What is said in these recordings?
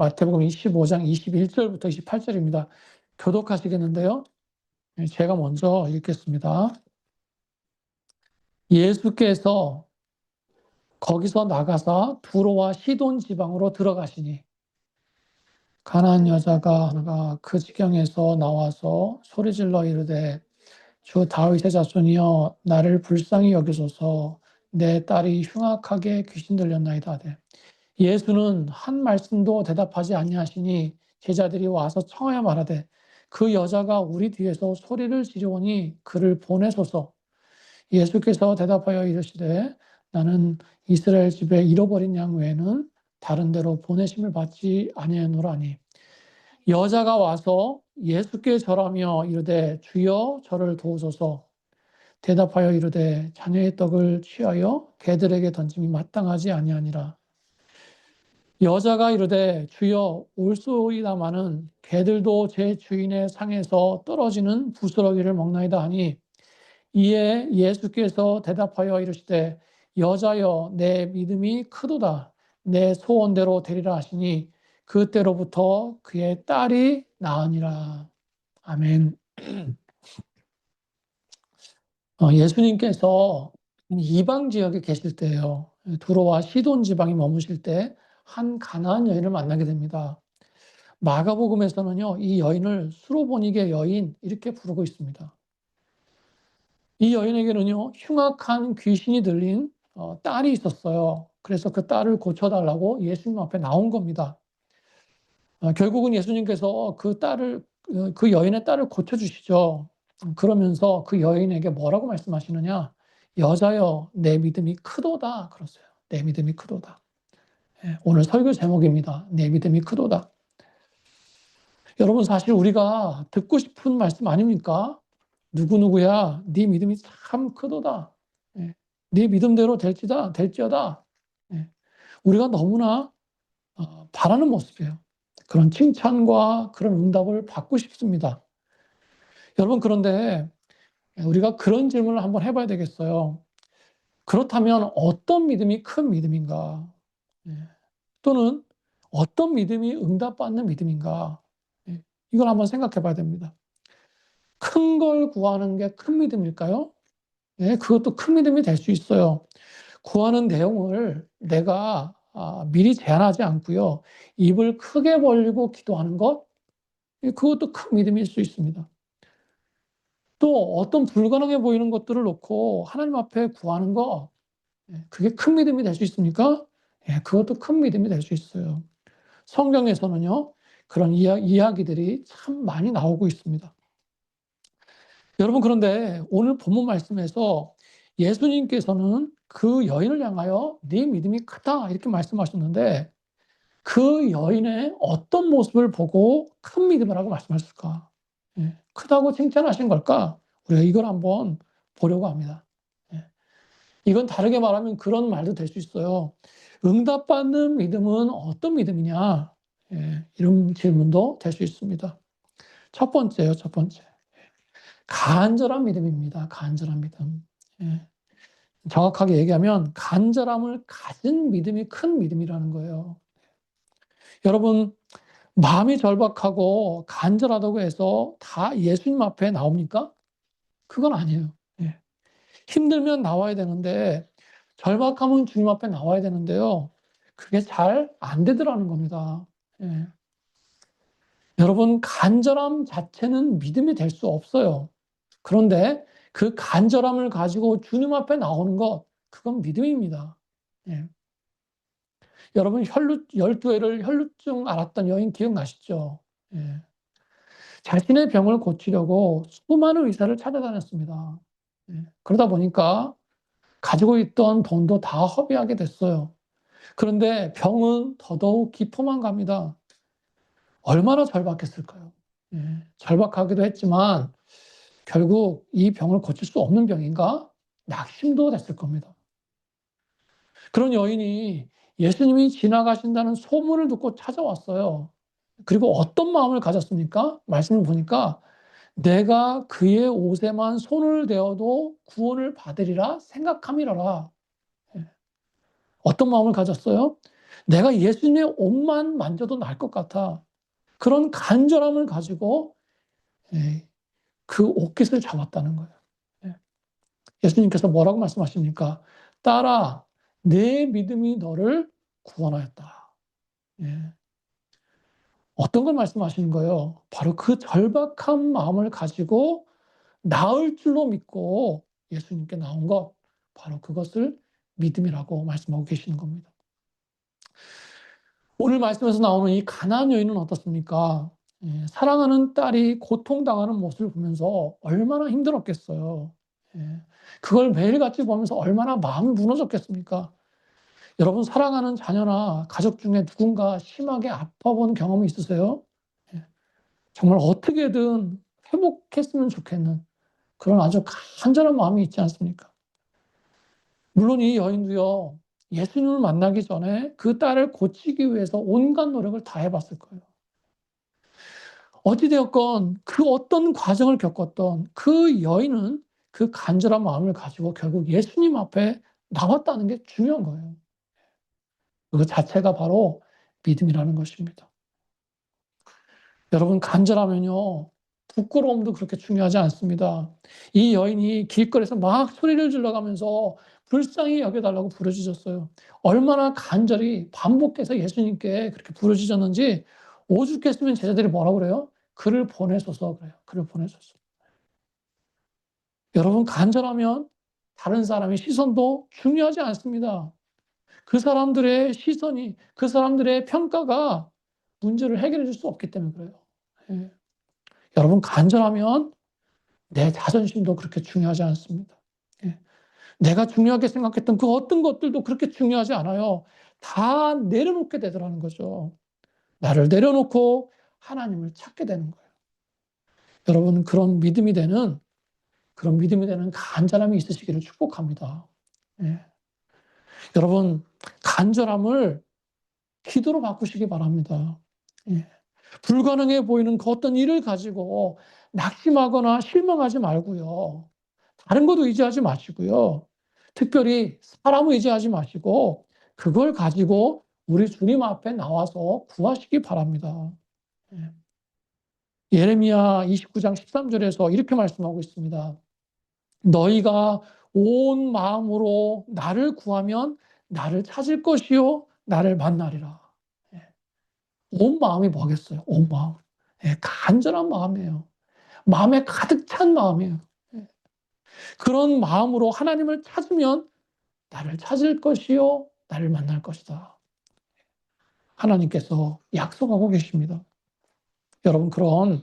마태복음 25장 21절부터 28절입니다. 교독하시겠는데요. 제가 먼저 읽겠습니다. 예수께서 거기서 나가사 두로와 시돈 지방으로 들어가시니 가나안 여자가 하나가 그 지경에서 나와서 소리질러 이르되 주 다윗의 자손이여 나를 불쌍히 여기소서 내 딸이 흉악하게 귀신 들렸나이다 하되 예수는 한 말씀도 대답하지 아니하시니 제자들이 와서 청하여 말하되 그 여자가 우리 뒤에서 소리를 지르오니 그를 보내소서. 예수께서 대답하여 이르시되 나는 이스라엘 집에 잃어버린 양 외에는 다른 데로 보내심을 받지 아니하노라니. 여자가 와서 예수께 절하며 이르되 주여 저를 도우소서. 대답하여 이르되 자녀의 떡을 취하여 개들에게 던짐이 마땅하지 아니하니라. 여자가 이르되 주여 올소이다마는 개들도 제 주인의 상에서 떨어지는 부스러기를 먹나이다 하니 이에 예수께서 대답하여 이르시되 여자여 내 믿음이 크도다 내 소원대로 되리라 하시니 그때로부터 그의 딸이 나으니라. 아멘. 예수님께서 이방 지역에 계실 때요. 두로와 시돈 지방에 머무실 때 한 가나안 여인을 만나게 됩니다. 마가복음에서는요, 이 여인을 수로보니게 여인 이렇게 부르고 있습니다. 이 여인에게는요, 흉악한 귀신이 들린 딸이 있었어요. 그래서 그 딸을 고쳐달라고 예수님 앞에 나온 겁니다. 결국은 예수님께서 그 여인의 딸을 고쳐주시죠. 그러면서 그 여인에게 뭐라고 말씀하시느냐? 여자여, 내 믿음이 크도다. 그러세요. 내 믿음이 크도다. 오늘 설교 제목입니다. 내 믿음이 크도다. 여러분, 사실 우리가 듣고 싶은 말씀 아닙니까? 누구누구야, 네 믿음이 참 크도다. 네 믿음대로 될지어다. 우리가 너무나 바라는 모습이에요. 그런 칭찬과 그런 응답을 받고 싶습니다. 여러분, 그런데 우리가 그런 질문을 한번 해봐야 되겠어요. 그렇다면 어떤 믿음이 큰 믿음인가? 또는 어떤 믿음이 응답받는 믿음인가? 이걸 한번 생각해 봐야 됩니다. 큰 걸 구하는 게 큰 믿음일까요? 그것도 큰 믿음이 될 수 있어요. 구하는 내용을 내가 미리 제한하지 않고요. 입을 크게 벌리고 기도하는 것, 그것도 큰 믿음일 수 있습니다. 또 어떤 불가능해 보이는 것들을 놓고 하나님 앞에 구하는 것, 그게 큰 믿음이 될 수 있습니까? 그것도 큰 믿음이 될 수 있어요. 성경에서는요, 그런 이야기들이 참 많이 나오고 있습니다. 여러분, 그런데 오늘 본문 말씀에서 예수님께서는 그 여인을 향하여 네 믿음이 크다 이렇게 말씀하셨는데 그 여인의 어떤 모습을 보고 큰 믿음이라고 말씀하셨을까? 크다고 칭찬하신 걸까? 우리가 이걸 한번 보려고 합니다. 이건 다르게 말하면 그런 말도 될 수 있어요. 응답받는 믿음은 어떤 믿음이냐? 이런 질문도 될 수 있습니다. 첫 번째요, 첫 번째. 간절한 믿음입니다. 간절한 믿음. 정확하게 얘기하면 간절함을 가진 믿음이 큰 믿음이라는 거예요. 여러분, 마음이 절박하고 간절하다고 해서 다 예수님 앞에 나옵니까? 그건 아니에요. 힘들면 나와야 되는데 절박하면 주님 앞에 나와야 되는데요. 그게 잘 안 되더라는 겁니다. 여러분, 간절함 자체는 믿음이 될 수 없어요. 그런데 그 간절함을 가지고 주님 앞에 나오는 것, 그건 믿음입니다. 여러분, 12회를 혈루증 앓았던 여인 기억나시죠? 자신의 병을 고치려고 수많은 의사를 찾아다녔습니다. 그러다 보니까 가지고 있던 돈도 다 허비하게 됐어요. 그런데 병은 더더욱 깊어만 갑니다. 얼마나 절박했을까요? 절박하기도 했지만 결국 이 병을 고칠 수 없는 병인가? 낙심도 됐을 겁니다. 그런 여인이 예수님이 지나가신다는 소문을 듣고 찾아왔어요. 그리고 어떤 마음을 가졌습니까? 말씀을 보니까 내가 그의 옷에만 손을 대어도 구원을 받으리라 생각함이라라. 어떤 마음을 가졌어요? 내가 예수님의 옷만 만져도 나을 것 같아. 그런 간절함을 가지고 그 옷깃을 잡았다는 거예요. 예수님께서 뭐라고 말씀하십니까? 딸아, 내 믿음이 너를 구원하였다. 어떤 걸 말씀하시는 거예요? 바로 그 절박한 마음을 가지고 나을 줄로 믿고 예수님께 나온 것, 바로 그것을 믿음이라고 말씀하고 계시는 겁니다. 오늘 말씀에서 나오는 이 가나안 여인은 어떻습니까? 사랑하는 딸이 고통당하는 모습을 보면서 얼마나 힘들었겠어요. 그걸 매일같이 보면서 얼마나 마음이 무너졌겠습니까? 여러분, 사랑하는 자녀나 가족 중에 누군가 심하게 아파본 경험이 있으세요? 예. 정말 어떻게든 회복했으면 좋겠는 그런 아주 간절한 마음이 있지 않습니까? 물론 이 여인도요, 예수님을 만나기 전에 그 딸을 고치기 위해서 온갖 노력을 다 해봤을 거예요. 어찌되었건 그 어떤 과정을 겪었던 그 여인은 그 간절한 마음을 가지고 결국 예수님 앞에 나왔다는 게 중요한 거예요. 그 자체가 바로 믿음이라는 것입니다. 여러분, 간절하면요, 부끄러움도 그렇게 중요하지 않습니다. 이 여인이 길거리에서 막 소리를 질러가면서 불쌍히 여겨달라고 부르짖었어요. 얼마나 간절히 반복해서 예수님께 그렇게 부르짖었는지 오죽했으면 제자들이 뭐라고 그래요? 그를 보내소서 그래요. 그를 보내소서. 여러분, 간절하면 다른 사람의 시선도 중요하지 않습니다. 그 사람들의 시선이, 그 사람들의 평가가 문제를 해결해 줄 수 없기 때문에 그래요. 예. 여러분, 간절하면 내 자존심도 그렇게 중요하지 않습니다. 예. 내가 중요하게 생각했던 그 어떤 것들도 그렇게 중요하지 않아요. 다 내려놓게 되더라는 거죠. 나를 내려놓고 하나님을 찾게 되는 거예요. 여러분, 그런 믿음이 되는 간절함이 있으시기를 축복합니다. 예. 여러분, 간절함을 기도로 바꾸시기 바랍니다. 예. 불가능해 보이는 그 어떤 일을 가지고 낙심하거나 실망하지 말고요. 다른 것도 의지하지 마시고요. 특별히 사람을 의지하지 마시고 그걸 가지고 우리 주님 앞에 나와서 구하시기 바랍니다. 예. 예레미야 29장 13절에서 이렇게 말씀하고 있습니다. 너희가 온 마음으로 나를 구하면 나를 찾을 것이요 나를 만나리라. 예. 온 마음이 뭐겠어요? 온 마음. 예, 간절한 마음이에요. 마음에 가득 찬 마음이에요. 예. 그런 마음으로 하나님을 찾으면 나를 찾을 것이요 나를 만날 것이다. 하나님께서 약속하고 계십니다. 여러분, 그런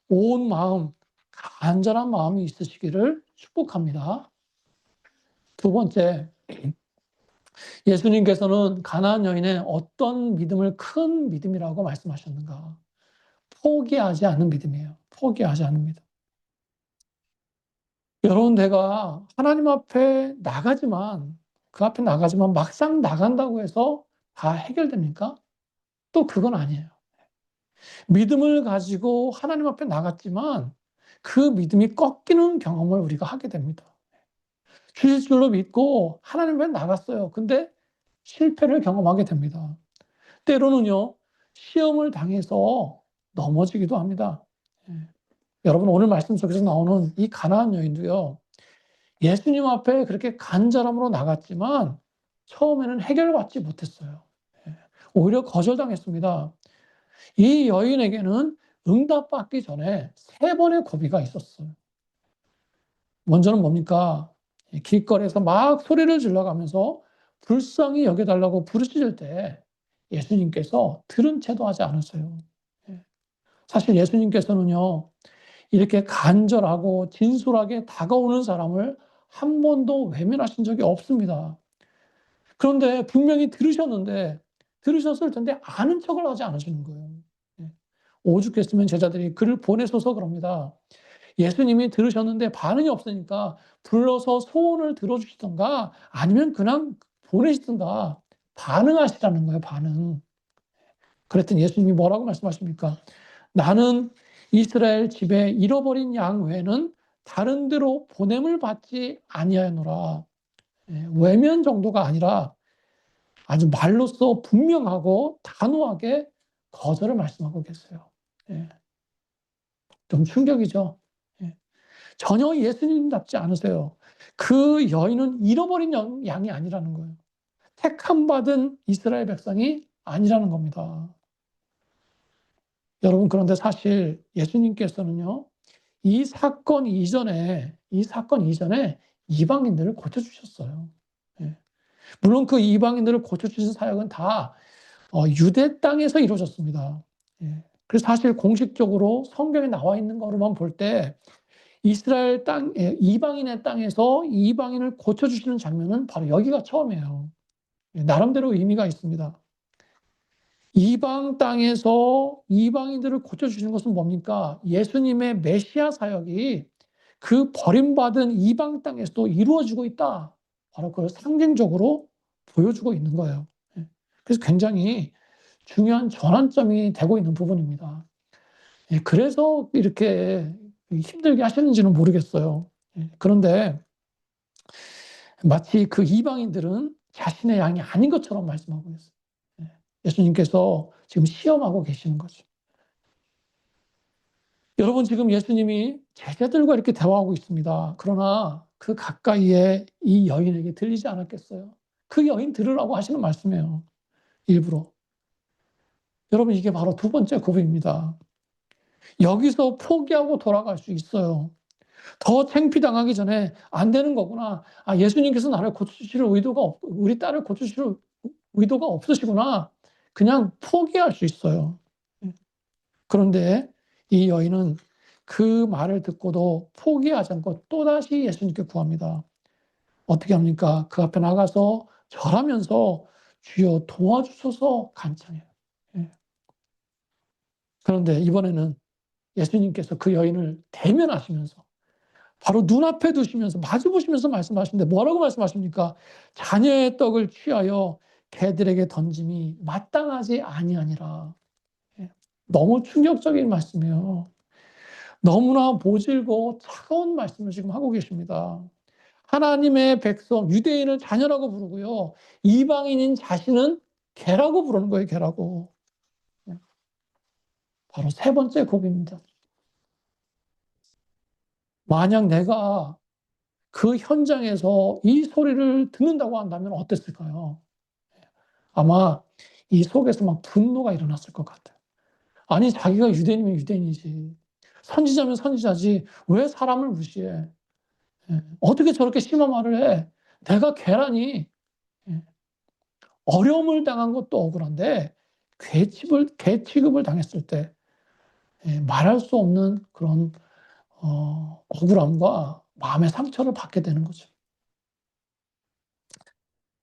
온 마음, 간절한 마음이 있으시기를 축복합니다. 두 번째, 예수님께서는 가나안 여인의 어떤 믿음을 큰 믿음이라고 말씀하셨는가? 포기하지 않는 믿음이에요. 포기하지 않는 믿음. 여러분, 내가 하나님 앞에 나가지만, 그 앞에 나가지만 막상 나간다고 해서 다 해결됩니까? 또 그건 아니에요. 믿음을 가지고 하나님 앞에 나갔지만 그 믿음이 꺾이는 경험을 우리가 하게 됩니다. 주실 줄로 믿고 하나님 앞에 나갔어요. 근데 실패를 경험하게 됩니다. 때로는요, 시험을 당해서 넘어지기도 합니다. 예. 여러분, 오늘 말씀 속에서 나오는 이 가나안 여인도요, 예수님 앞에 그렇게 간절함으로 나갔지만 처음에는 해결받지 못했어요. 예. 오히려 거절당했습니다. 이 여인에게는 응답받기 전에 3번의 고비가 있었어요. 먼저는 뭡니까? 길거리에서 막 소리를 질러가면서 불쌍히 여겨달라고 부르짖을 때 예수님께서 들은 채도 하지 않았어요. 예. 사실 예수님께서는요, 이렇게 간절하고 진솔하게 다가오는 사람을 한 번도 외면하신 적이 없습니다. 그런데 분명히 들으셨을 텐데 아는 척을 하지 않으시는 거예요. 예. 오죽했으면 제자들이 그를 보내소서 그럽니다. 예수님이 들으셨는데 반응이 없으니까 불러서 소원을 들어주시든가 아니면 그냥 보내시든가 반응하시라는 거예요, 반응. 그랬더니 예수님이 뭐라고 말씀하십니까? 나는 이스라엘 집에 잃어버린 양 외에는 다른 데로 보냄을 받지 아니하노라. 외면 정도가 아니라 아주 말로써 분명하고 단호하게 거절을 말씀하고 계세요. 예. 좀 충격이죠. 예. 전혀 예수님답지 않으세요. 그 여인은 잃어버린 양이 아니라는 거예요. 택함 받은 이스라엘 백성이 아니라는 겁니다. 여러분, 그런데 사실 예수님께서는요, 이 사건 이전에 이방인들을 고쳐주셨어요. 예. 물론 그 이방인들을 고쳐주신 사역은 다 유대 땅에서 이루어졌습니다. 예. 그래서 사실 공식적으로 성경에 나와 있는 거로만 볼 때 이스라엘 땅, 이방인의 땅에서 이방인을 고쳐주시는 장면은 바로 여기가 처음이에요. 예, 나름대로 의미가 있습니다. 이방 땅에서 이방인들을 고쳐주시는 것은 뭡니까? 예수님의 메시아 사역이 그 버림받은 이방 땅에서도 이루어지고 있다. 바로 그걸 상징적으로 보여주고 있는 거예요. 예. 그래서 굉장히 중요한 전환점이 되고 있는 부분입니다. 예, 그래서 이렇게 힘들게 하셨는지는 모르겠어요. 예, 그런데 마치 그 이방인들은 자신의 양이 아닌 것처럼 말씀하고 있어요. 예, 예수님께서 지금 시험하고 계시는 거죠. 여러분, 지금 예수님이 제자들과 이렇게 대화하고 있습니다. 그러나 그 가까이에 이 여인에게 들리지 않았겠어요? 그 여인 들으라고 하시는 말씀이에요. 일부러. 여러분, 이게 바로 두 번째 고백입니다. 여기서 포기하고 돌아갈 수 있어요. 더 창피당하기 전에 '안 되는 거구나. 아, 예수님께서 나를 고치실 의도가 우리 딸을 고치실 의도가 없으시구나.' 그냥 포기할 수 있어요. 예. 그런데 이 여인은 그 말을 듣고도 포기하지 않고 또다시 예수님께 구합니다. 어떻게 합니까? 그 앞에 나가서 절하면서 "주여 도와주소서." 간청해요. 예. 그런데 이번에는 예수님께서 그 여인을 대면하시면서 바로 눈앞에 두시면서 마주 보시면서 말씀하시는데 뭐라고 말씀하십니까? "자녀의 떡을 취하여 개들에게 던짐이 마땅하지 아니하니라." 예. 너무 충격적인 말씀이에요. 너무나 모질고 차가운 말씀을 지금 하고 계십니다. 하나님의 백성 유대인을 자녀라고 부르고요. 이방인인 자신은 개라고 부르는 거예요, 개라고. 예. 바로 세 번째 고백입니다. 만약 내가 그 현장에서 이 소리를 듣는다고 한다면 어땠을까요? 아마 이 속에서 막 분노가 일어났을 것 같아요. 아니, 자기가 유대인이면 유대인이지. 선지자면 선지자지. 왜 사람을 무시해? 예. 어떻게 저렇게 심한 말을 해? 내가 개라니. 예. 어려움을 당한 것도 억울한데 개 취급을 당했을 때 말할 수 없는 그런 억울함과 마음의 상처를 받게 되는 거죠.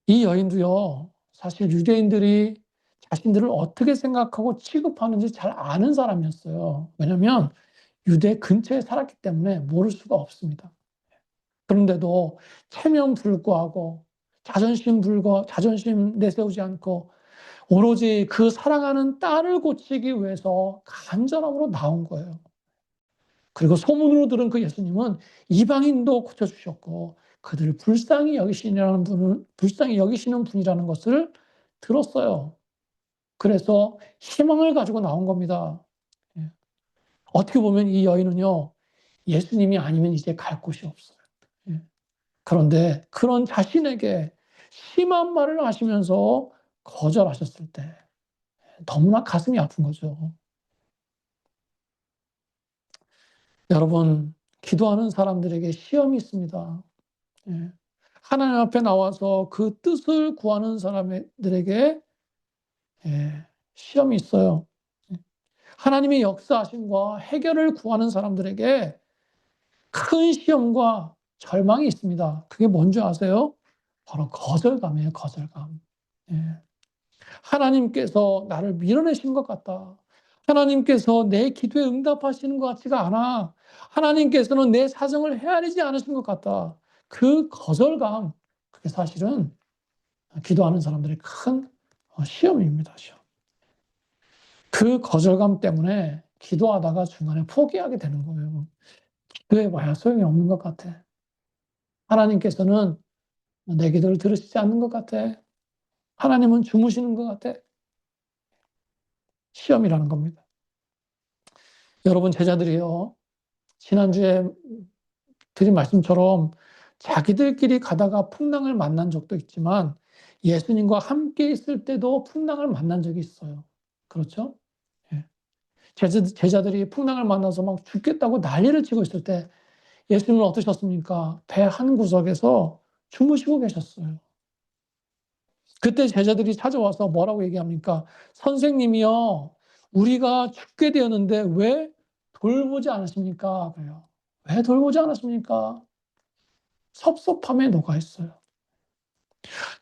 이 여인도요, 사실 유대인들이 자신들을 어떻게 생각하고 취급하는지 잘 아는 사람이었어요. 왜냐하면 유대 근처에 살았기 때문에 모를 수가 없습니다. 그런데도 체면 불구하고 자존심 내세우지 않고 오로지 그 사랑하는 딸을 고치기 위해서 간절함으로 나온 거예요. 그리고 소문으로 들은 그 예수님은 이방인도 고쳐주셨고 그들을 불쌍히 여기시는 분이라는 것을 들었어요. 그래서 희망을 가지고 나온 겁니다. 예. 어떻게 보면 이 여인은요, 예수님이 아니면 이제 갈 곳이 없어요. 예. 그런데 그런 자신에게 심한 말을 하시면서 거절하셨을 때 너무나 가슴이 아픈 거죠. 여러분, 기도하는 사람들에게 시험이 있습니다. 예. 하나님 앞에 나와서 그 뜻을 구하는 사람들에게 시험이 있어요. 예. 하나님의 역사하심과 해결을 구하는 사람들에게 큰 시험과 절망이 있습니다. 그게 뭔지 아세요? 바로 거절감이에요, 거절감. 예. 하나님께서 나를 밀어내신 것 같다. 하나님께서 내 기도에 응답하시는 것 같지가 않아. 하나님께서는 내 사정을 헤아리지 않으신 것 같다. 그 거절감, 그게 사실은 기도하는 사람들의 큰 시험입니다, 시험. 그 거절감 때문에 기도하다가 중간에 포기하게 되는 거예요. 기도해 봐야 소용이 없는 것 같아. 하나님께서는 내 기도를 들으시지 않는 것 같아. 하나님은 주무시는 것 같아. 시험이라는 겁니다. 여러분, 제자들이요, 지난주에 드린 말씀처럼 자기들끼리 가다가 풍랑을 만난 적도 있지만 예수님과 함께 있을 때도 풍랑을 만난 적이 있어요. 그렇죠? 예. 제자들이 풍랑을 만나서 막 죽겠다고 난리를 치고 있을 때 예수님은 어떠셨습니까? 배 한 구석에서 주무시고 계셨어요. 그때 제자들이 찾아와서 뭐라고 얘기합니까? "선생님이요, 우리가 죽게 되었는데 왜 돌보지 않으십니까?" 그래요. "왜 돌보지 않으십니까?" 섭섭함에 녹아 있어요.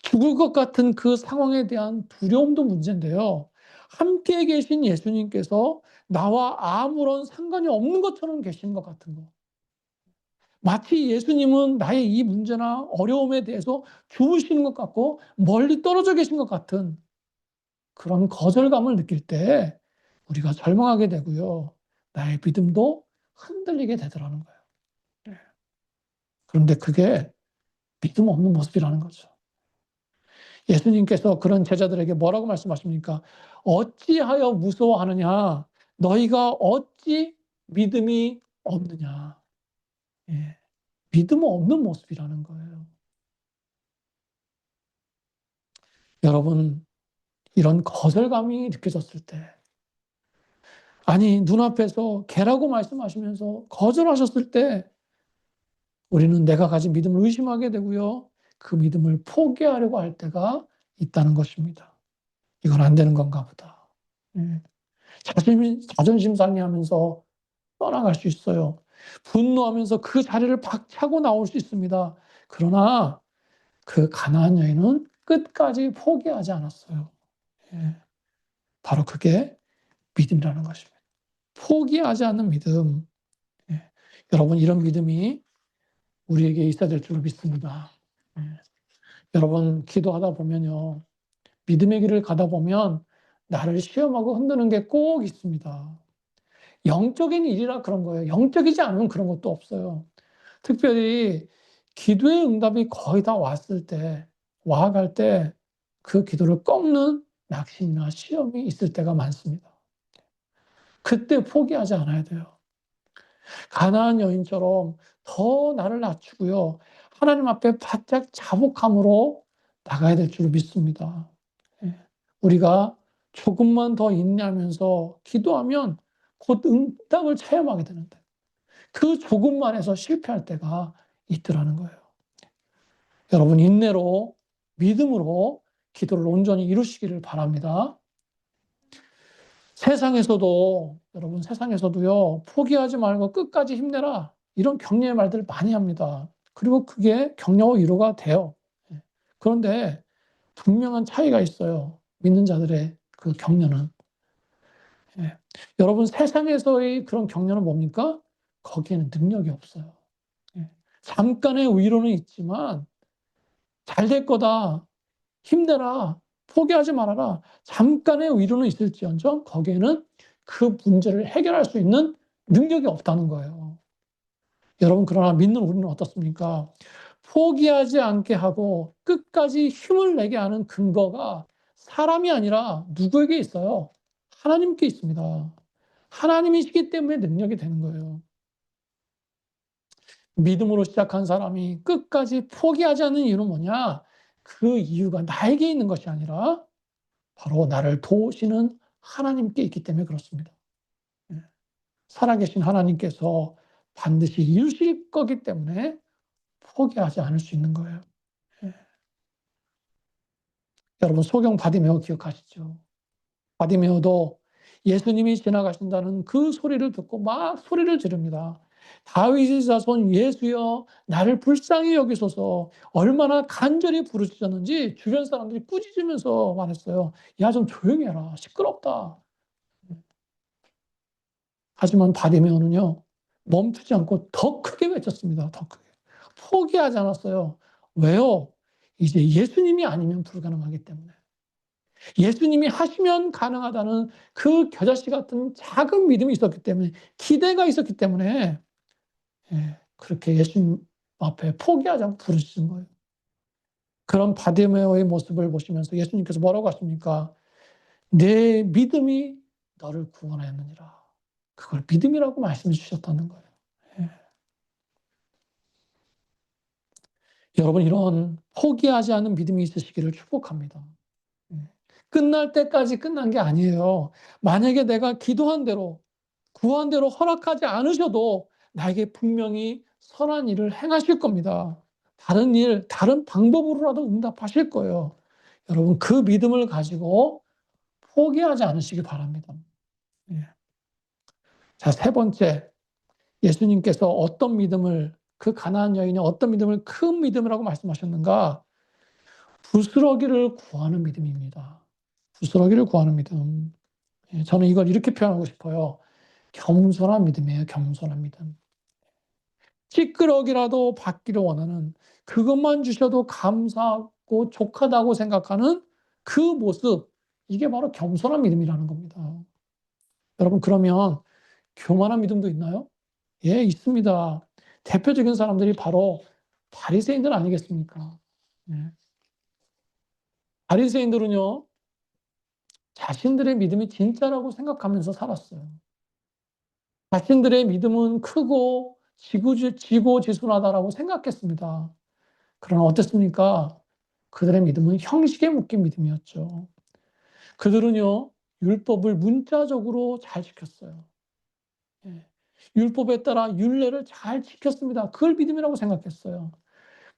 죽을 것 같은 그 상황에 대한 두려움도 문제인데요. 함께 계신 예수님께서 나와 아무런 상관이 없는 것처럼 계시는 것 같은 거. 마치 예수님은 나의 이 문제나 어려움에 대해서 주무시는 것 같고 멀리 떨어져 계신 것 같은 그런 거절감을 느낄 때 우리가 절망하게 되고요. 나의 믿음도 흔들리게 되더라는 거예요. 네. 그런데 그게 믿음 없는 모습이라는 거죠. 예수님께서 그런 제자들에게 뭐라고 말씀하십니까? "어찌하여 무서워하느냐? 너희가 어찌 믿음이 없느냐?" 예. 믿음 없는 모습이라는 거예요. 여러분, 이런 거절감이 느껴졌을 때, 아니 눈앞에서 개라고 말씀하시면서 거절하셨을 때 우리는 내가 가진 믿음을 의심하게 되고요. 그 믿음을 포기하려고 할 때가 있다는 것입니다. '이건 안 되는 건가 보다.' 예. 자존심 상해하면서 떠나갈 수 있어요. 분노하면서 그 자리를 박차고 나올 수 있습니다. 그러나 그 가나안 여인은 끝까지 포기하지 않았어요. 예. 바로 그게 믿음이라는 것입니다. 포기하지 않는 믿음. 예. 여러분, 이런 믿음이 우리에게 있어야 될 줄로 믿습니다. 예. 여러분, 기도하다 보면요, 믿음의 길을 가다 보면 나를 시험하고 흔드는 게 꼭 있습니다. 영적인 일이라 그런 거예요. 영적이지 않으면 그런 것도 없어요. 특별히 기도의 응답이 거의 다 왔을 때, 와갈 때 그 기도를 꺾는 낙심이나 시험이 있을 때가 많습니다. 그때 포기하지 않아야 돼요. 가나안 여인처럼 더 나를 낮추고요. 하나님 앞에 바짝 자복함으로 나가야 될 줄 믿습니다. 예. 우리가 조금만 더 인내하면서 기도하면 곧 응답을 체험하게 되는데 그 조금만에서 실패할 때가 있더라는 거예요. 여러분, 인내로 믿음으로 기도를 온전히 이루시기를 바랍니다. 세상에서도 여러분, 세상에서도요. "포기하지 말고 끝까지 힘내라." 이런 격려의 말들을 많이 합니다. 그리고 그게 격려와 위로가 돼요. 예. 그런데 분명한 차이가 있어요, 믿는 자들의 그 격려는. 예. 여러분, 세상에서의 그런 격려는 뭡니까? 거기에는 능력이 없어요. 예. 잠깐의 위로는 있지만 "잘 될 거다. 힘내라. 포기하지 말아라." 잠깐의 위로는 있을지언정 거기에는 그 문제를 해결할 수 있는 능력이 없다는 거예요. 여러분, 그러나 믿는 우리는 어떻습니까? 포기하지 않게 하고 끝까지 힘을 내게 하는 근거가 사람이 아니라 누구에게 있어요? 하나님께 있습니다. 하나님이시기 때문에 능력이 되는 거예요. 믿음으로 시작한 사람이 끝까지 포기하지 않는 이유는 뭐냐? 그 이유가 나에게 있는 것이 아니라 바로 나를 도우시는 하나님께 있기 때문에 그렇습니다. 예. 살아계신 하나님께서 반드시 이루실 거기 때문에 포기하지 않을 수 있는 거예요. 예. 여러분, 소경 바디메오 기억하시죠? 바디메오도 예수님이 지나가신다는 그 소리를 듣고 막 소리를 지릅니다. "다윗의 자손 예수여, 나를 불쌍히 여기소서." 얼마나 간절히 부르짖었는지 주변 사람들이 꾸짖으면서 말했어요. "야, 좀 조용히 해라. 시끄럽다." 하지만 바디메오는요, 멈추지 않고 더 크게 외쳤습니다. 더 크게. 포기하지 않았어요. 왜요? 이제 예수님이 아니면 불가능하기 때문에. 예수님이 하시면 가능하다는 그 겨자씨 같은 작은 믿음이 있었기 때문에, 기대가 있었기 때문에 예, 그렇게 예수님 앞에 포기하지 않고 부르짖은 거예요. 그런 바디메오의 모습을 보시면서 예수님께서 뭐라고 하십니까? "내 믿음이 너를 구원하였느니라." 그걸 믿음이라고 말씀해 주셨다는 거예요. 예. 여러분 이런 포기하지 않는 믿음이 있으시기를 축복합니다. 예. 끝날 때까지 끝난 게 아니에요. 만약에 내가 기도한 대로 구한 대로 허락하지 않으셔도 나에게 분명히 선한 일을 행하실 겁니다. 다른 일, 다른 방법으로라도 응답하실 거예요. 여러분 그 믿음을 가지고 포기하지 않으시기 바랍니다. 예. 자, 세 번째. 예수님께서 어떤 믿음을 그 가나안 여인이 어떤 믿음을 큰 믿음이라고 말씀하셨는가? 부스러기를 구하는 믿음입니다. 부스러기를 구하는 믿음. 예, 저는 이걸 이렇게 표현하고 싶어요. 겸손한 믿음이에요, 겸손한 믿음. 찌끄러기라도 받기를 원하는 그것만 주셔도 감사하고 족하다고 생각하는 그 모습, 이게 바로 겸손한 믿음이라는 겁니다. 여러분 그러면 교만한 믿음도 있나요? 예, 있습니다. 대표적인 사람들이 바로 바리새인들 아니겠습니까? 예. 바리새인들은요, 자신들의 믿음이 진짜라고 생각하면서 살았어요. 자신들의 믿음은 크고 지고지순하다라고 생각했습니다. 그러나 어땠습니까? 그들의 믿음은 형식에 묶인 믿음이었죠. 그들은요, 율법을 문자적으로 잘 지켰어요. 예. 율법에 따라 율례를 잘 지켰습니다. 그걸 믿음이라고 생각했어요.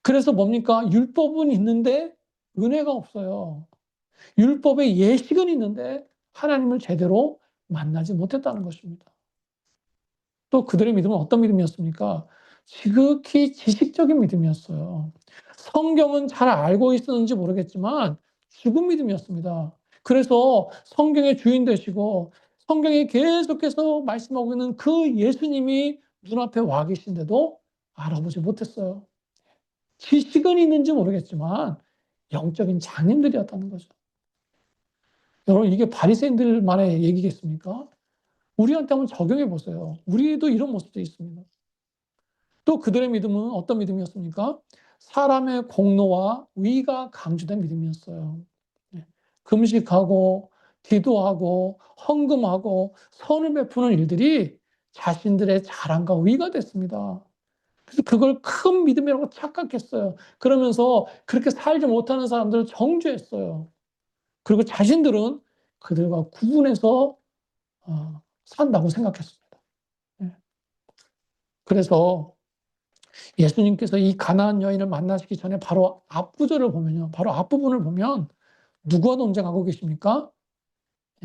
그래서 뭡니까? 율법은 있는데 은혜가 없어요. 율법의 예식은 있는데 하나님을 제대로 만나지 못했다는 것입니다. 또 그들의 믿음은 어떤 믿음이었습니까? 지극히 지식적인 믿음이었어요. 성경은 잘 알고 있었는지 모르겠지만 죽은 믿음이었습니다. 그래서 성경의 주인 되시고 성경에 계속해서 말씀하고 있는 그 예수님이 눈앞에 와 계신데도 알아보지 못했어요. 지식은 있는지 모르겠지만 영적인 장님들이었다는 거죠. 여러분 이게 바리새인들만의 얘기겠습니까? 우리한테 한번 적용해 보세요. 우리도 이런 모습도 있습니다. 또 그들의 믿음은 어떤 믿음이었습니까? 사람의 공로와 의가 강조된 믿음이었어요. 네. 금식하고 기도하고 헌금하고 선을 베푸는 일들이 자신들의 자랑과 의가 됐습니다. 그래서 그걸 큰 믿음이라고 착각했어요. 그러면서 그렇게 살지 못하는 사람들을 정죄했어요. 그리고 자신들은 그들과 구분해서 산다고 생각했습니다. 예. 그래서 예수님께서 이 가나안 여인을 만나시기 전에 바로 앞구절을 보면요. 바로 앞부분을 보면 누구와 논쟁하고 계십니까?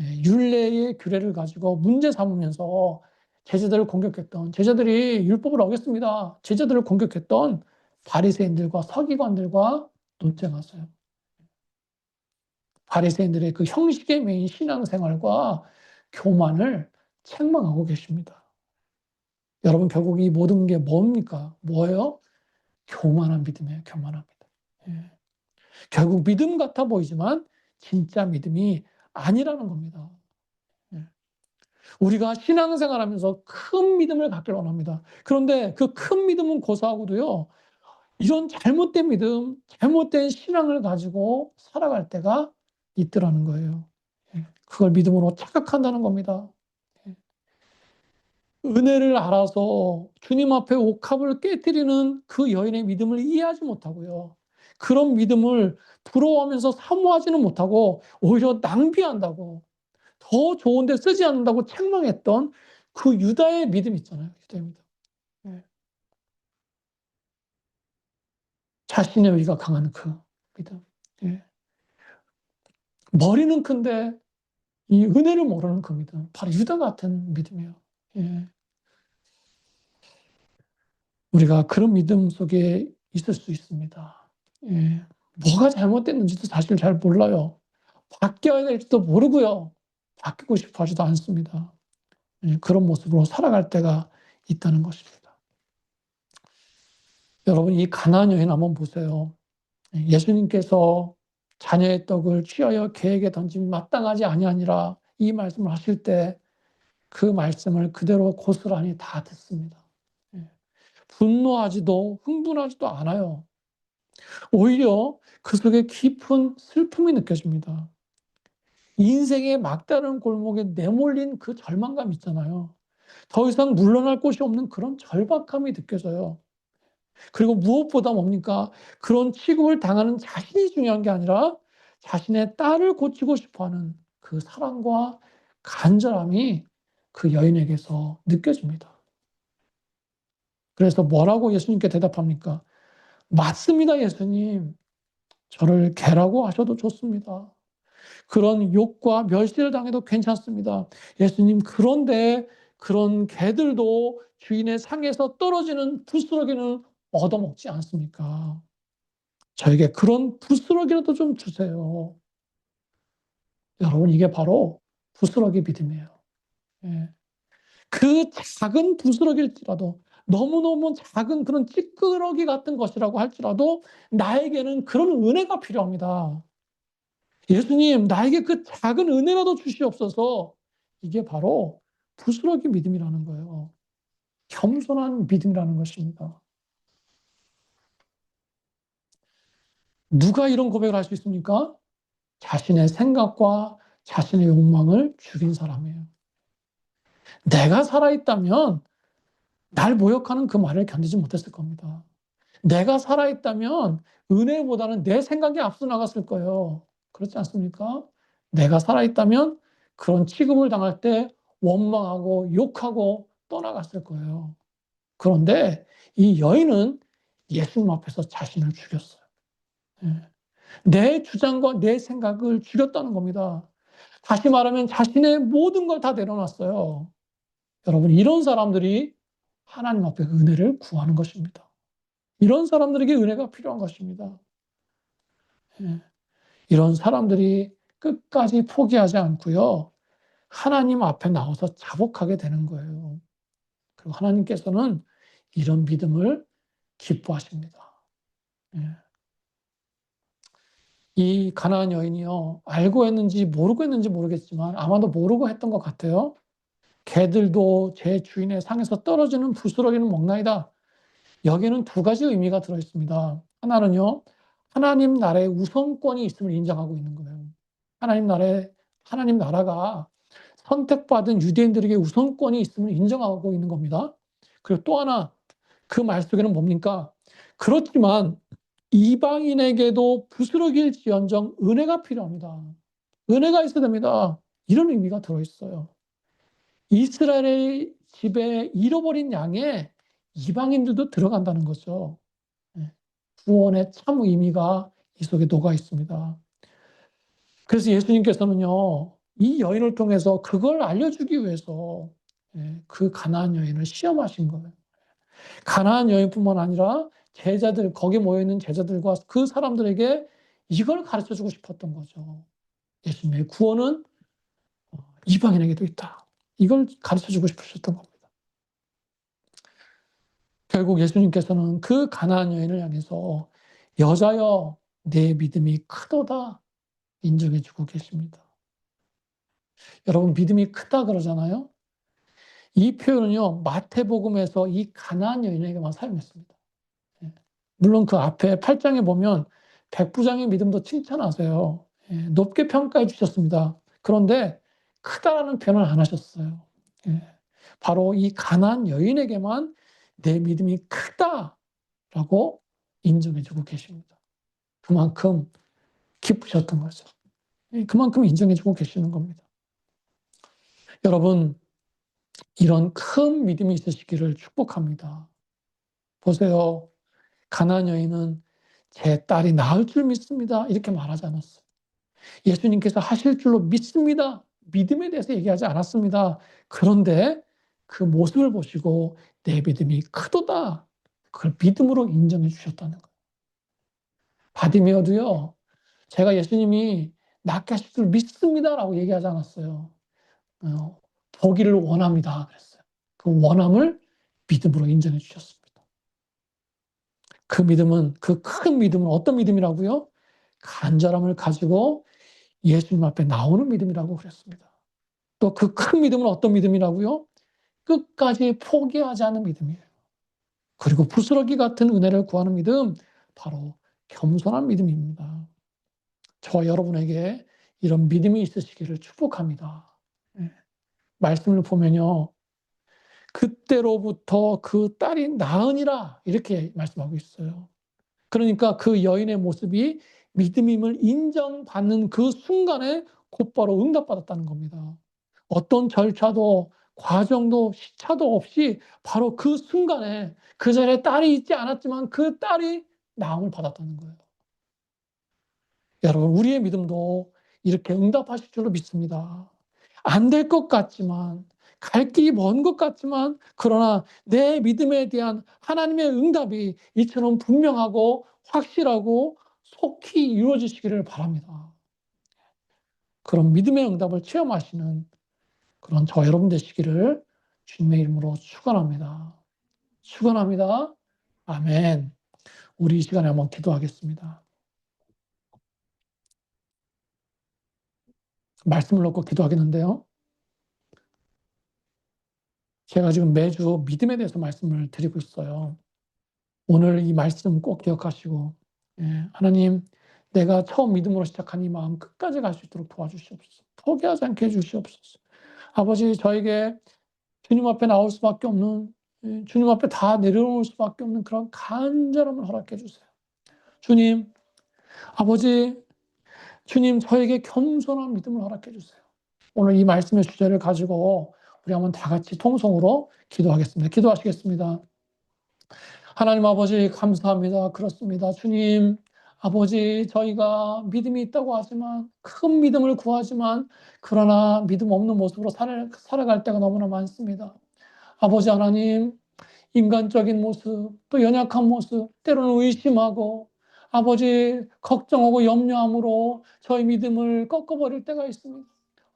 예, 율례의 규례를 가지고 문제 삼으면서 제자들을 공격했던 제자들이 율법을 어겼습니다. 제자들을 공격했던 바리새인들과 서기관들과 논쟁하세요. 바리새인들의 그 형식에 매인 신앙생활과 교만을 책망하고 계십니다. 여러분 결국 이 모든 게 뭡니까? 뭐예요? 교만한 믿음이에요. 교만한 믿음. 예. 결국 믿음 같아 보이지만 진짜 믿음이 아니라는 겁니다. 예. 우리가 신앙생활하면서 큰 믿음을 갖길 원합니다. 그런데 그 큰 믿음은 고사하고도요. 이런 잘못된 믿음, 잘못된 신앙을 가지고 살아갈 때가 있더라는 거예요. 예. 그걸 믿음으로 착각한다는 겁니다. 예. 은혜를 알아서 주님 앞에 옥합을 깨뜨리는 그 여인의 믿음을 이해하지 못하고요. 그런 믿음을 부러워하면서 사모하지는 못하고 오히려 낭비한다고 더 좋은 데 쓰지 않는다고 책망했던 그 유다의 믿음 있잖아요. 유다의 믿음. 예. 자신의 의가 강한 그 믿음. 예. 머리는 큰데 이 은혜를 모르는 그 믿음. 바로 유다 같은 믿음이에요. 예. 우리가 그런 믿음 속에 있을 수 있습니다. 예. 뭐가 잘못됐는지도 사실 잘 몰라요. 바뀌어야 될지도 모르고요. 바뀌고 싶어 하지도 않습니다. 예. 그런 모습으로 살아갈 때가 있다는 것입니다. 여러분 이 가나안 여인 한번 보세요. 예. 예수님께서 자녀의 떡을 취하여 개에게 던짐이 마땅하지 아니하니라 이 말씀을 하실 때 그 말씀을 그대로 고스란히 다 듣습니다. 예. 분노하지도 흥분하지도 않아요. 오히려 그 속에 깊은 슬픔이 느껴집니다. 인생의 막다른 골목에 내몰린 그 절망감 있잖아요. 더 이상 물러날 곳이 없는 그런 절박함이 느껴져요. 그리고 무엇보다 뭡니까? 그런 취급을 당하는 자신이 중요한 게 아니라 자신의 딸을 고치고 싶어 하는 그 사랑과 간절함이 그 여인에게서 느껴집니다. 그래서 뭐라고 예수님께 대답합니까? "맞습니다, 예수님. 저를 개라고 하셔도 좋습니다. 그런 욕과 멸시를 당해도 괜찮습니다. 예수님, 그런데 그런 개들도 주인의 상에서 떨어지는 부스러기는 얻어먹지 않습니까? 저에게 그런 부스러기라도 좀 주세요." 여러분, 이게 바로 부스러기 믿음이에요. 예. 그 작은 부스러기일지라도, 너무너무 작은 그런 찌끄러기 같은 것이라고 할지라도 나에게는 그런 은혜가 필요합니다. "예수님, 나에게 그 작은 은혜라도 주시옵소서." 이게 바로 부스러기 믿음이라는 거예요. 겸손한 믿음이라는 것입니다. 누가 이런 고백을 할 수 있습니까? 자신의 생각과 자신의 욕망을 죽인 사람이에요. 내가 살아있다면 날 모욕하는 그 말을 견디지 못했을 겁니다. 내가 살아있다면 은혜보다는 내 생각이 앞서 나갔을 거예요. 그렇지 않습니까? 내가 살아있다면 그런 취급을 당할 때 원망하고 욕하고 떠나갔을 거예요. 그런데 이 여인은 예수님 앞에서 자신을 죽였어요. 예. 내 주장과 내 생각을 죽였다는 겁니다. 다시 말하면 자신의 모든 걸 다 내려놨어요. 여러분, 이런 사람들이 하나님 앞에 은혜를 구하는 것입니다. 이런 사람들에게 은혜가 필요한 것입니다. 예. 이런 사람들이 끝까지 포기하지 않고요, 하나님 앞에 나와서 자복하게 되는 거예요. 그리고 하나님께서는 이런 믿음을 기뻐하십니다. 예. 이 가나안 여인이요, 알고 했는지 모르고 했는지 모르겠지만 아마도 모르고 했던 것 같아요. "개들도 제 주인의 상에서 떨어지는 부스러기는 먹나이다." 여기에는 두 가지 의미가 들어 있습니다. 하나는요, 하나님 나라의 우선권이 있음을 인정하고 있는 거예요. 하나님 나라가 선택받은 유대인들에게 우선권이 있음을 인정하고 있는 겁니다. 그리고 또 하나, 그 말 속에는 뭡니까? 그렇지만 이방인에게도 부스러기일지언정 은혜가 필요합니다. 은혜가 있어야 됩니다. 이런 의미가 들어 있어요. 이스라엘의 집에 잃어버린 양에 이방인들도 들어간다는 거죠. 예. 구원의 참 의미가 이 속에 녹아 있습니다. 그래서 예수님께서는요, 이 여인을 통해서 그걸 알려주기 위해서 그 가나안 여인을 시험하신 거예요. 가나안 여인뿐만 아니라 제자들, 거기 모여 있는 제자들과 그 사람들에게 이걸 가르쳐 주고 싶었던 거죠. 예수님의 구원은 이방인에게도 있다. 이걸 가르쳐 주고 싶으셨던 겁니다. 결국 예수님께서는 그 가나안 여인을 향해서 "여자여, 내 믿음이 크도다." 인정해 주고 계십니다. 여러분, 믿음이 크다 그러잖아요. 이 표현은요, 마태복음에서 이 가나안 여인에게만 사용했습니다. 예. 물론 그 앞에 8 장에 보면 백부장의 믿음도 칭찬하세요. 예. 높게 평가해 주셨습니다. 그런데 크다라는 표현을 안 하셨어요. 예. 바로 이 가나안 여인에게만 "내 믿음이 크다."라고 인정해 주고 계십니다. 그만큼 기쁘셨던 거죠. 예. 그만큼 인정해 주고 계시는 겁니다. 여러분, 이런 큰 믿음이 있으시기를 축복합니다. 보세요. 가나안 여인은 "제 딸이 나을 줄 믿습니다." 이렇게 말하지 않았어요. 예수님께서 하실 줄로 믿습니다. 믿음에 대해서 얘기하지 않았습니다. 그런데 그 모습을 보시고 "내 믿음이 크도다." 그걸 믿음으로 인정해 주셨다는 거예요. 바디메어도요, 제가 예수님이 "낫게 하실 줄 믿습니다."라고 얘기하지 않았어요. "보기를 원합니다." 그랬어요. 그 원함을 믿음으로 인정해 주셨습니다. 그 믿음은, 그 큰 믿음은 어떤 믿음이라고요? 간절함을 가지고 예수님 앞에 나오는 믿음이라고 그랬습니다. 또 그 큰 믿음은 어떤 믿음이라고요? 끝까지 포기하지 않는 믿음이에요. 그리고 부스러기 같은 은혜를 구하는 믿음, 바로 겸손한 믿음입니다. 저와 여러분에게 이런 믿음이 있으시기를 축복합니다. 예. 말씀을 보면요. 그때로부터 그 딸이 낳으니라 이렇게 말씀하고 있어요. 그러니까 그 여인의 모습이 믿음임을 인정받는 그 순간에 곧바로 응답받았다는 겁니다. 어떤 절차도 과정도 시차도 없이 바로 그 순간에 그 전에 딸이 있지 않았지만 그 딸이 낳음을 받았다는 거예요. 여러분 우리의 믿음도 이렇게 응답하실 줄로 믿습니다. 안 될 것 같지만 갈 길이 먼 것 같지만 그러나 내 믿음에 대한 하나님의 응답이 이처럼 분명하고 확실하고 속히 이루어지시기를 바랍니다. 그런 믿음의 응답을 체험하시는 그런 저와 여러분 되시기를 주님의 이름으로 축원합니다. 축원합니다. 아멘. 우리 이 시간에 한번 기도하겠습니다. 말씀을 놓고 기도하겠는데요. 제가 지금 매주 믿음에 대해서 말씀을 드리고 있어요. 오늘 이 말씀 꼭 기억하시고 하나님 내가 처음 믿음으로 시작한 이 마음 끝까지 갈 수 있도록 도와주시옵소서. 포기하지 않게 해 주시옵소서. 아버지 저에게 주님 앞에 나올 수밖에 없는 주님 앞에 다 내려놓을 수밖에 없는 그런 간절함을 허락해 주세요. 주님, 아버지 주님 저에게 겸손한 믿음을 허락해 주세요. 오늘 이 말씀의 주제를 가지고 우리 한번 다 같이 통성으로 기도하겠습니다. 기도하시겠습니다. 하나님 아버지 감사합니다. 그렇습니다. 주님 아버지 저희가 믿음이 있다고 하지만 큰 믿음을 구하지만 그러나 믿음 없는 모습으로 살아갈 때가 너무나 많습니다. 아버지 하나님 인간적인 모습 또 연약한 모습 때로는 의심하고 아버지 걱정하고 염려함으로 저희 믿음을 꺾어버릴 때가 있습니다.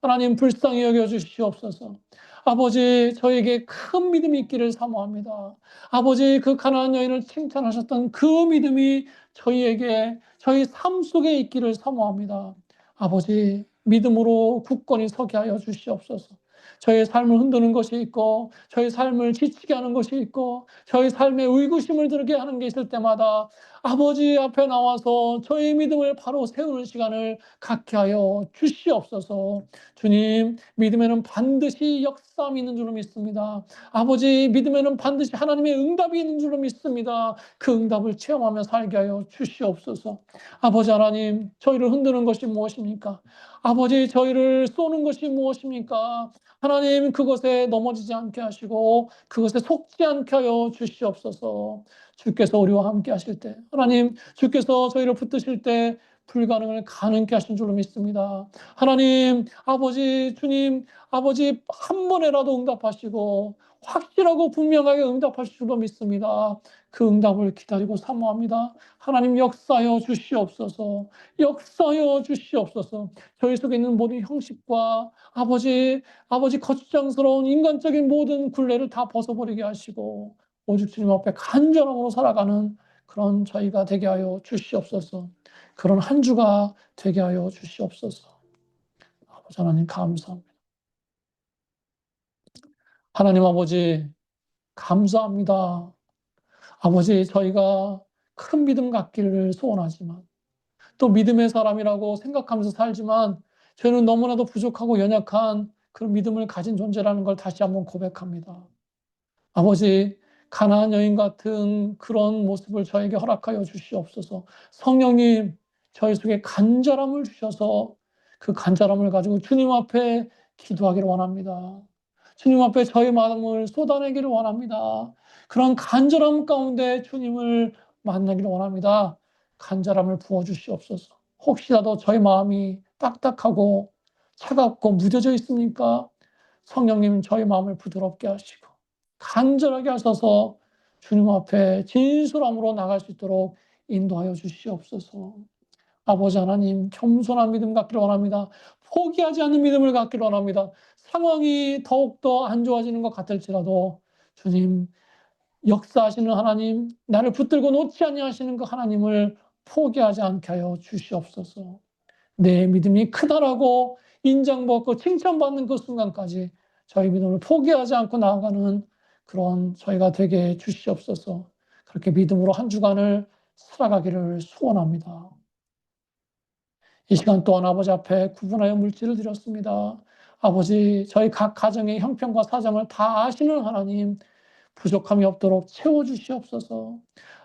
하나님 불쌍히 여겨주시옵소서. 아버지 저에게 큰 믿음이 있기를 사모합니다. 아버지 그 가나안 여인을 칭찬하셨던 그 믿음이 저희에게 저희 삶 속에 있기를 사모합니다. 아버지 믿음으로 굳건히 서게 하여 주시옵소서. 저희 삶을 흔드는 것이 있고 저희 삶을 지치게 하는 것이 있고 저희 삶에 의구심을 들게 하는 게 있을 때마다 아버지 앞에 나와서 저희 믿음을 바로 세우는 시간을 갖게 하여 주시옵소서. 주님 믿음에는 반드시 역사함이 있는 줄로 믿습니다. 아버지 믿음에는 반드시 하나님의 응답이 있는 줄로 믿습니다. 그 응답을 체험하며 살게 하여 주시옵소서. 아버지 하나님 저희를 흔드는 것이 무엇입니까? 아버지 저희를 쏘는 것이 무엇입니까? 하나님 그것에 넘어지지 않게 하시고 그것에 속지 않게 하여 주시옵소서. 주께서 우리와 함께 하실 때 하나님 주께서 저희를 붙드실 때 불가능을 가능케 하신 줄로 믿습니다. 하나님 아버지 주님 아버지 한 번에라도 응답하시고 확실하고 분명하게 응답하실 줄로 믿습니다. 그 응답을 기다리고 사모합니다. 하나님 역사하여 주시옵소서. 역사하여 주시옵소서. 저희 속에 있는 모든 형식과 아버지 거추장스러운 인간적인 모든 굴레를 다 벗어버리게 하시고 오직 주님 앞에 간절함으로 살아가는 그런 저희가 되게 하여 주시옵소서. 그런 한 주가 되게 하여 주시옵소서. 아버지 하나님 감사합니다. 하나님 아버지 감사합니다. 아버지 저희가 큰 믿음 갖기를 소원하지만 또 믿음의 사람이라고 생각하면서 살지만 저희는 너무나도 부족하고 연약한 그런 믿음을 가진 존재라는 걸 다시 한번 고백합니다. 아버지 가나안 여인 같은 그런 모습을 저에게 허락하여 주시옵소서. 성령님 저희 속에 간절함을 주셔서 그 간절함을 가지고 주님 앞에 기도하기를 원합니다. 주님 앞에 저희 마음을 쏟아내기를 원합니다. 그런 간절함 가운데 주님을 만나기를 원합니다. 간절함을 부어주시옵소서. 혹시라도 저희 마음이 딱딱하고 차갑고 무뎌져 있습니까? 성령님 저희 마음을 부드럽게 하시고 간절하게 하셔서 주님 앞에 진솔함으로 나갈 수 있도록 인도하여 주시옵소서. 아버지 하나님 겸손한 믿음 갖기를 원합니다. 포기하지 않는 믿음을 갖기를 원합니다. 상황이 더욱더 안 좋아지는 것 같을지라도 주님 역사하시는 하나님 나를 붙들고 놓지 아니하시는 그 하나님을 포기하지 않게 하여 주시옵소서. 내 믿음이 크다라고 인정받고 칭찬받는 그 순간까지 저희 믿음을 포기하지 않고 나아가는 그런 저희가 되게 해 주시옵소서. 그렇게 믿음으로 한 주간을 살아가기를 소원합니다. 이 시간 또한 아버지 앞에 구분하여 물질을 드렸습니다. 아버지, 저희 각 가정의 형편과 사정을 다 아시는 하나님, 부족함이 없도록 채워주시옵소서.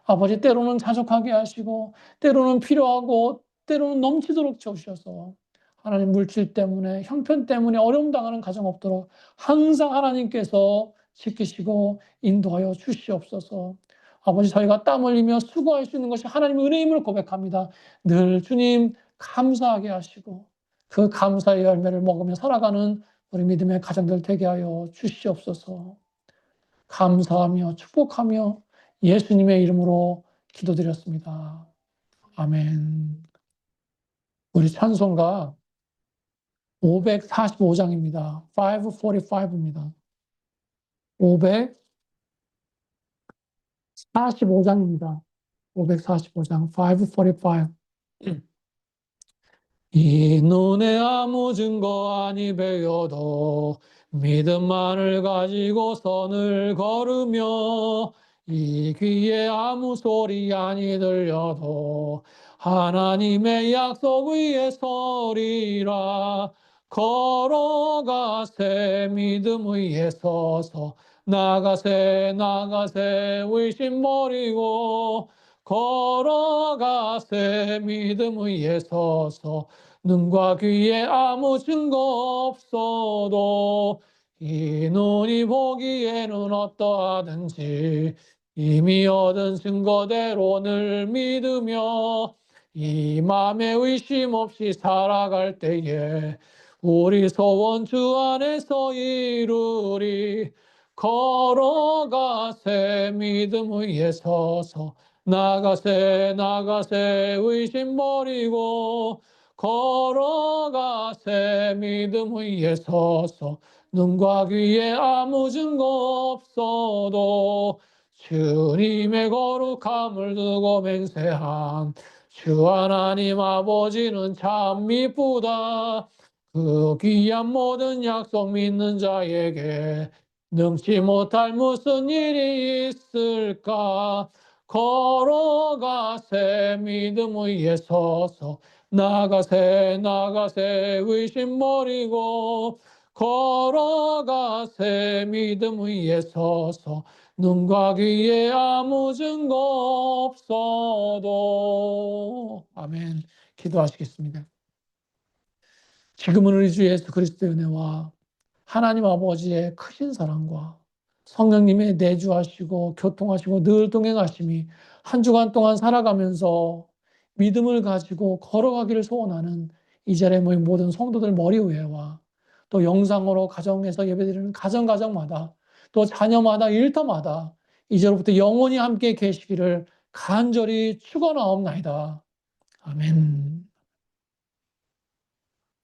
아버지, 때로는 자족하게 하시고 때로는 필요하고 때로는 넘치도록 채우셔서 하나님, 물질 때문에 형편 때문에 어려움 당하는 가정 없도록 항상 하나님께서 지키시고 인도하여 주시옵소서. 아버지, 저희가 땀 흘리며 수고할 수 있는 것이 하나님의 은혜임을 고백합니다. 늘 주님 감사하게 하시고 그 감사의 열매를 먹으며 살아가는 우리 믿음의 가정들 되게 하여 주시옵소서. 감사하며 축복하며 예수님의 이름으로 기도드렸습니다. 아멘. 우리 찬송가 545장입니다. 545입니다. 545장입니다. 545장, 545. 이 눈에 아무 증거 아니 배워도 믿음만을 가지고 선을 걸으며 이 귀에 아무 소리 아니 들려도 하나님의 약속 위에 서리라. 걸어가세 믿음 위에 서서 나가세 나가세 의심 버리고 걸어가세 믿음 위에 서서 눈과 귀에 아무 증거 없어도 이 눈이 보기에는 어떠하든지 이미 얻은 증거대로 늘 믿으며 이 맘에 의심 없이 살아갈 때에 우리 소원 주 안에서 이루리. 걸어가세 믿음 위에 서서 나가세 나가세 의심 버리고 걸어가세 믿음 위에 서서 눈과 귀에 아무 증거 없어도 주님의 거룩함을 두고 맹세한 주 하나님 아버지는 참 미쁘다. 그 귀한 모든 약속 믿는 자에게 능치 못할 무슨 일이 있을까. 걸어가세 믿음 위에 서서 나가세 나가세 의심 버리고 걸어가세 믿음 위에 서서 눈과 귀에 아무 증거 없어도. 아멘. 기도하시겠습니다. 지금은 우리 주 예수 그리스도의 은혜와 하나님 아버지의 크신 사랑과 성령님의 내주하시고 교통하시고 늘 동행하심이 한 주간 동안 살아가면서 믿음을 가지고 걸어가기를 소원하는 이 자리에 모인 모든 성도들 머리 위에와 또 영상으로 가정에서 예배드리는 가정마다 또 자녀마다 일터마다 이제로부터 영원히 함께 계시기를 간절히 축원하옵나이다. 아멘.